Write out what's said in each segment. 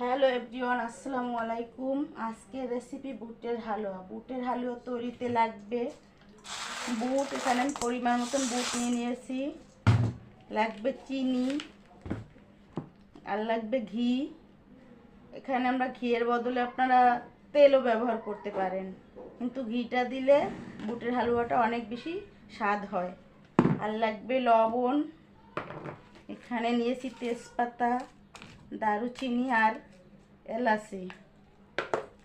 Hello everyone, আসসালামু আলাইকুম। আজকে রেসিপি বুটের হালুয়া। বুটের হালুয়া তৈরিতে লাগবে বুট। এখানে আমি পরিমাণ মতন বুট নিয়েছি। লাগবে চিনি আর লাগবে ঘি। এখানে আমরা ঘিয়ের বদলে আপনারা তেলও ব্যবহার করতে পারেন, কিন্তু ঘিটা দিলে বুটের হালুয়াটা অনেক বেশি স্বাদ হয়। আর লাগবে লবণ। এখানে নিয়েছি তেজপাতা, দারুচিনি আর এলাচি।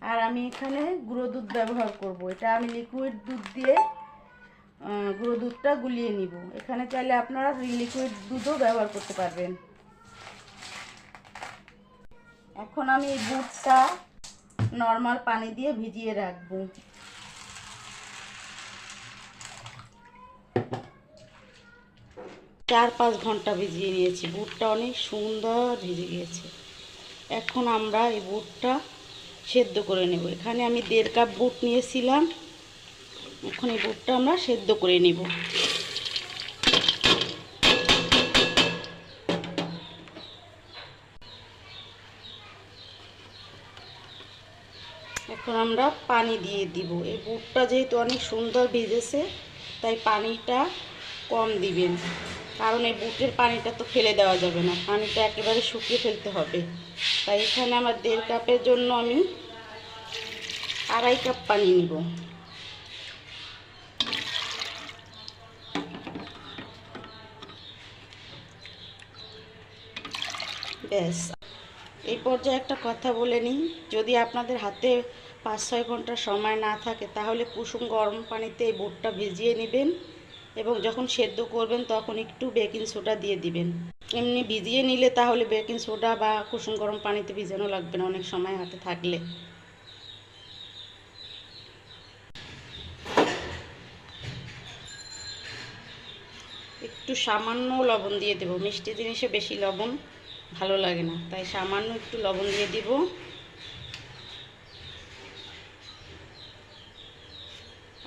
আর আমি এখানে গুঁড়ো দুধ ব্যবহার করব। এটা আমি লিকুইড দুধ দিয়ে গুঁড়ো দুধটা গুলিয়ে নিব। এখানে চাইলে আপনারা লিকুইড দুধও ব্যবহার করতে পারবেন। এখন আমি এই দুধটা নর্মাল পানি দিয়ে ভিজিয়ে রাখবো। চার 5 ঘন্টা ভিজিয়ে নিয়েছি। বুটটা অনেক সুন্দর ভিজে গিয়েছে। এখন আমরা এই বুটটা সেদ্ধ করে নেব। এখানে আমি 1.5 কাপ বুট নিয়েছিলাম। এখন এই বুটটা আমরা সেদ্ধ করে নেব। এখন আমরা পানি দিয়ে দিব। এই বুটটা যেহেতু অনেক সুন্দর ভিজেছে, তাই পানিটা কম দিবেন, কারণ এই বুটের পানিটা তো ফেলে দেওয়া যাবে না, পানিটা একেবারে শুকিয়ে ফেলতে হবে। তাই এখানে আমার 1.5 কাপের জন্য আমি 2.5 কাপ পানি নিব। ব্যাস। এই পর্যায়ে একটা কথা বলে নিই, যদি আপনাদের হাতে 5-6 ঘন্টা সময় না থাকে, তাহলে কুসুম গরম পানিতে এই বুটটা ভিজিয়ে নেবেন এবং যখন সেদ্ধ করবেন তখন একটু বেকিং সোডা দিয়ে দিবেন। এমনি ভিজিয়ে নিলে তাহলে বেকিং সোডা বা কুসুম গরম পানিতে ভিজানো লাগবে না অনেক সময় হাতে থাকলে। একটু সামান্য লবণ দিয়ে দেব। মিষ্টি জিনিসে বেশি লবণ ভালো লাগে না, তাই সামান্য একটু লবণ দিয়ে দিব।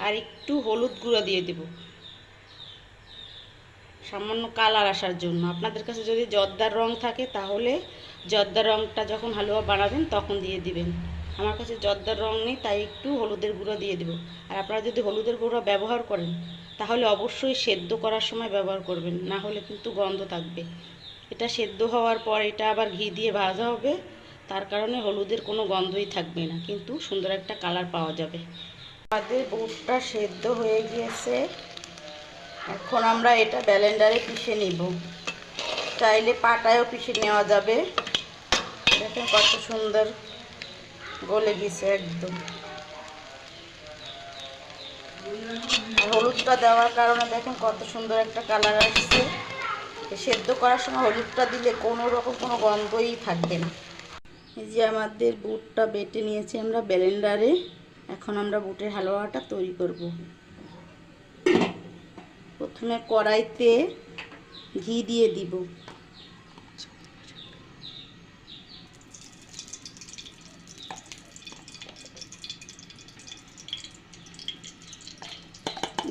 আর একটু হলুদ গুঁড়ো দিয়ে দেব সামান্য কালার আসার জন্য। আপনাদের কাছে যদি জর্দার রং থাকে তাহলে জর্দার রংটা যখন হালুয়া বানাবেন তখন দিয়ে দিবেন। আমার কাছে জর্দার রং নেই, তাই একটু হলুদের গুঁড়ো দিয়ে দেব। আর আপনারা যদি হলুদের গুঁড়ো ব্যবহার করেন তাহলে অবশ্যই সেদ্ধ করার সময় ব্যবহার করবেন, না হলে কিন্তু গন্ধ থাকবে। এটা সেদ্ধ হওয়ার পর এটা আবার ঘি দিয়ে ভাজা হবে, তার কারণে হলুদের কোনো গন্ধই থাকবে না, কিন্তু সুন্দর একটা কালার পাওয়া যাবে। আমাদের বুটটা সেদ্ধ হয়ে গিয়েছে। এখন আমরা এটা ব্লেন্ডারে পিষে নিব। চাইলে পাটায়ও পিষে নেওয়া যাবে। দেখেন কত সুন্দর গলে গেছে একদম। আর হলুদটা দেওয়ার কারণে দেখেন কত সুন্দর একটা কালার আসছে। সেদ্ধ করার সময় হলুদটা দিলে কোনো রকম কোনো গন্ধই থাকবে না। এই যে আমাদের বুটটা বেটে নিয়েছি আমরা ব্লেন্ডারে। এখন আমরা বুটের হালুয়াটা তৈরি করব। প্রথমে কড়াইতে ঘি দিয়ে দিব।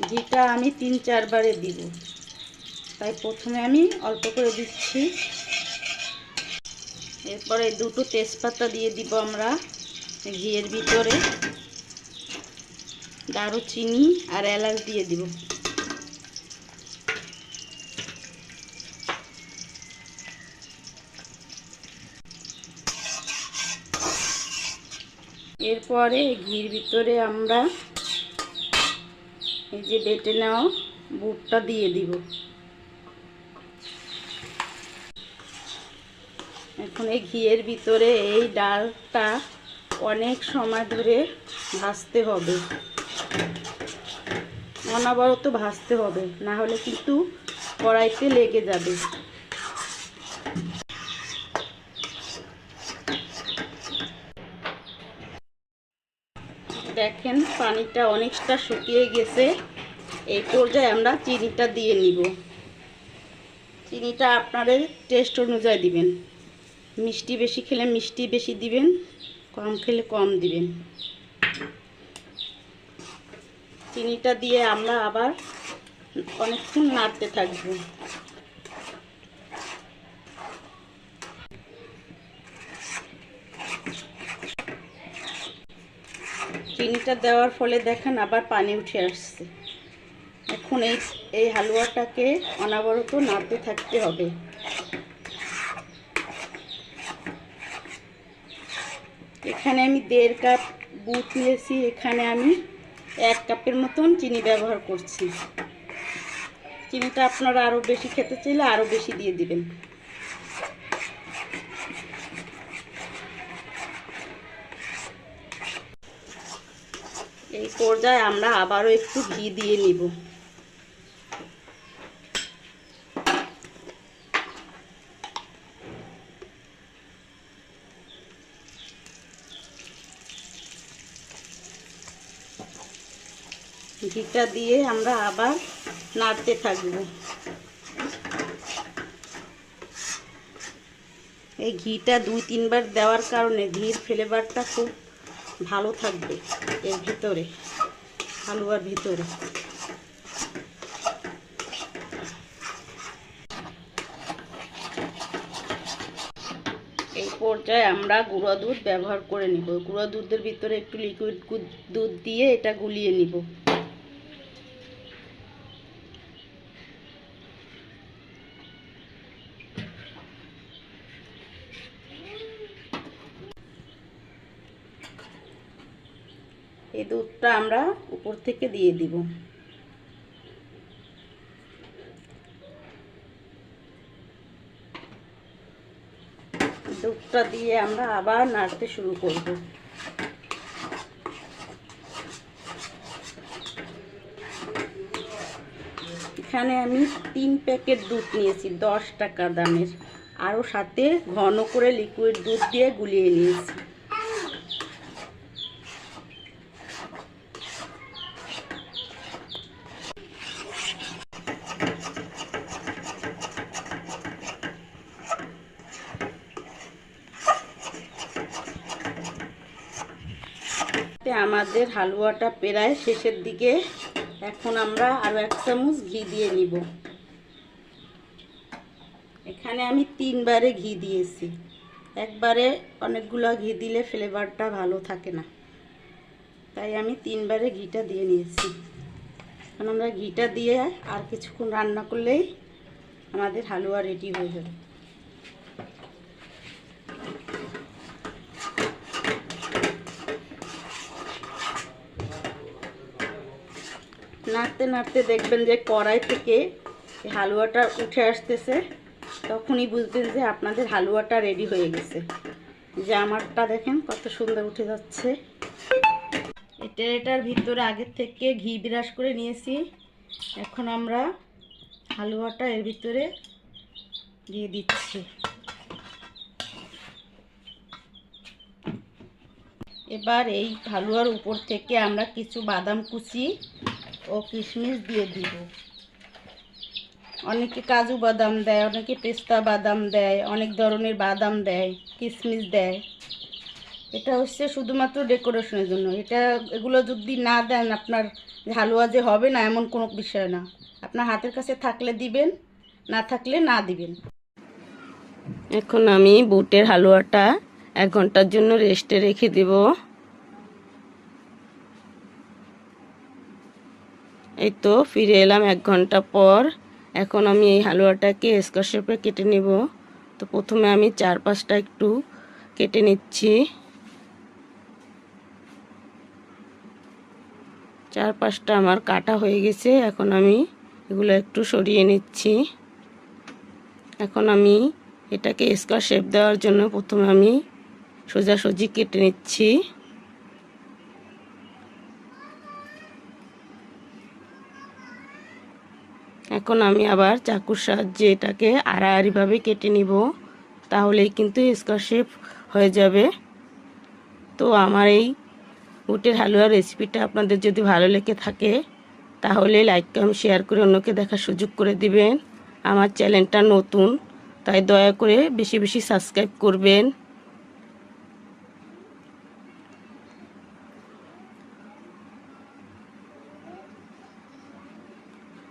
ঘিটা আমি 3-4 বারে দিব, তাই প্রথমে আমি অল্প করে দিচ্ছি। এরপরে 2টো তেজপাতা দিয়ে দিব আমরা ঘিয়ের ভিতরে। দারুচিনি আর এলাচ দিয়ে দিব। এরপরে ঘির ভিতরে আমরা এই যে বেটে নেওয়া বুটটা দিয়ে দিব। এখন এই ঘিয়ের ভিতরে এই ডালটা অনেক সময় ধরে ভাজতে হবে, অনবরত ভাজতে হবে, না হলে কিন্তু কড়াইতে লেগে যাবে। দেখেন পানিটা অনেকটা শুকিয়ে গেছে। এই পর্যায়ে আমরা চিনিটা দিয়ে নিব। চিনিটা আপনাদের টেস্ট অনুযায়ী দিবেন। মিষ্টি বেশি খেলে মিষ্টি বেশি দিবেন, কম খেলে কম দিবেন। চিনিটা দিয়ে আমরা আবার অনেকক্ষণ নাড়তে থাকব। চিনিটা দেওয়ার ফলে দেখেন আবার পানি উঠে আসছে। এখন এই হালুয়াটাকে অনবরত নাড়তে থাকতে হবে। এখানে আমি 1.5 কাপ বুট নিয়েছি, এখানে আমি 1 কাপের মতন চিনি ব্যবহার করছি। চিনিটা আপনারা আরও বেশি খেতে চাইলে আরও বেশি দিয়ে দিবেন। এই পর্যায়ে আমরা আবারও একটু ঘি দিয়ে নিব। ঘিটা দিয়ে আমরা আবার নাড়তে থাকব। এই ঘিটা 2-3 বার দেওয়ার কারণে ঘির ফ্লেভারটা খুব ভালো থাকবে এর ভিতরে, হালুয়ার ভিতরে। এই পর্যায়ে আমরা গুঁড়া দুধ ব্যবহার করে নিব। গুঁড়া দুধের ভিতরে একটু লিকুইড দুধ দিয়ে এটা গুলিয়ে নিব। এই দুধটা আমরা উপর থেকে দিয়ে দিব। দুধটা দিয়ে আমরা আবার নাড়তে শুরু করব। এখানে আমি 3 প্যাকেট দুধ নিয়েছি 10 টাকা দামের, আরও সাথে ঘন করে লিকুইড দুধ দিয়ে গুলিয়ে নিয়েছি। আমাদের হালুয়াটা প্রায় শেষের দিকে। এখন আমরা আরও 1 চামচ ঘি দিয়ে নিব। এখানে আমি 3 বারে ঘি দিয়েছি। একবারে অনেকগুলো ঘি দিলে ফ্লেভারটা ভালো থাকে না, তাই আমি 3 বারে ঘিটা দিয়ে নিয়েছি। এখন আমরা ঘিটা দিয়ে আর কিছুক্ষণ রান্না করলেই আমাদের হালুয়া রেডি হয়ে যাবে। নাড়তে নাড়তে দেখবেন যে কড়াই থেকে হালুয়াটা উঠে আসতেছে, তখনই বুঝবেন যে আপনাদের হালুয়াটা রেডি হয়ে গেছে। যে আমারটা দেখেন কত সুন্দর উঠে যাচ্ছে। এটার ভিতরে আগের থেকে ঘি বিরাস করে নিয়েছি। এখন আমরা হালুয়াটা এর ভিতরে দিয়ে দিচ্ছি। এবার এই হালুয়ার উপর থেকে আমরা কিছু বাদাম কুচি ও কিশমিশ দিয়ে দিব। অনেকে কাজু বাদাম দেয়, অনেকে পেস্তা বাদাম দেয়, অনেক ধরনের বাদাম দেয়, কিশমিশ দেয়। এটা হচ্ছে শুধুমাত্র ডেকোরেশনের জন্য। এগুলো যদি না দেন আপনার হালুয়া যে হবে না এমন কোনো বিষয় না। আপনার হাতের কাছে থাকলে দিবেন, না থাকলে না দিবেন। এখন আমি বুটের হালুয়াটা 1 ঘন্টার জন্য রেস্টে রেখে দেব। এই তো ফিরে এলাম 1 ঘন্টা পর। এখন আমি এই হালুয়াটাকে স্কোয়ার শেপে কেটে নেব। তো প্রথমে আমি 4-5টা একটু কেটে নিচ্ছি। 4-5টা আমার কাটা হয়ে গেছে। এখন আমি এগুলো একটু সরিয়ে নিচ্ছি। এখন আমি এটাকে স্কোয়ার শেপ দেওয়ার জন্য প্রথমে আমি সোজাসুজি কেটে নিচ্ছি। এখন আমি আবার চাকুর সাহায্যে এটাকে আড়াআড়িভাবে কেটে নিব, তাহলেই কিন্তু স্কোয়ার শেপ হয়ে যাবে। তো আমার এই বুটের হালুয়ার রেসিপিটা আপনাদের যদি ভালো লেগে থাকে তাহলে লাইক কমেন্ট শেয়ার করে অন্যকে দেখার সুযোগ করে দিবেন। আমার চ্যানেলটা নতুন, তাই দয়া করে বেশি বেশি সাবস্ক্রাইব করবেন।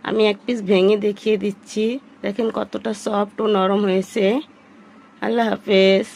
আমি 1 পিস ভেঙে দেখিয়ে দিচ্ছি, দেখেন কতটা সফট ও নরম হয়েছে। আল্লাহ হাফেজ।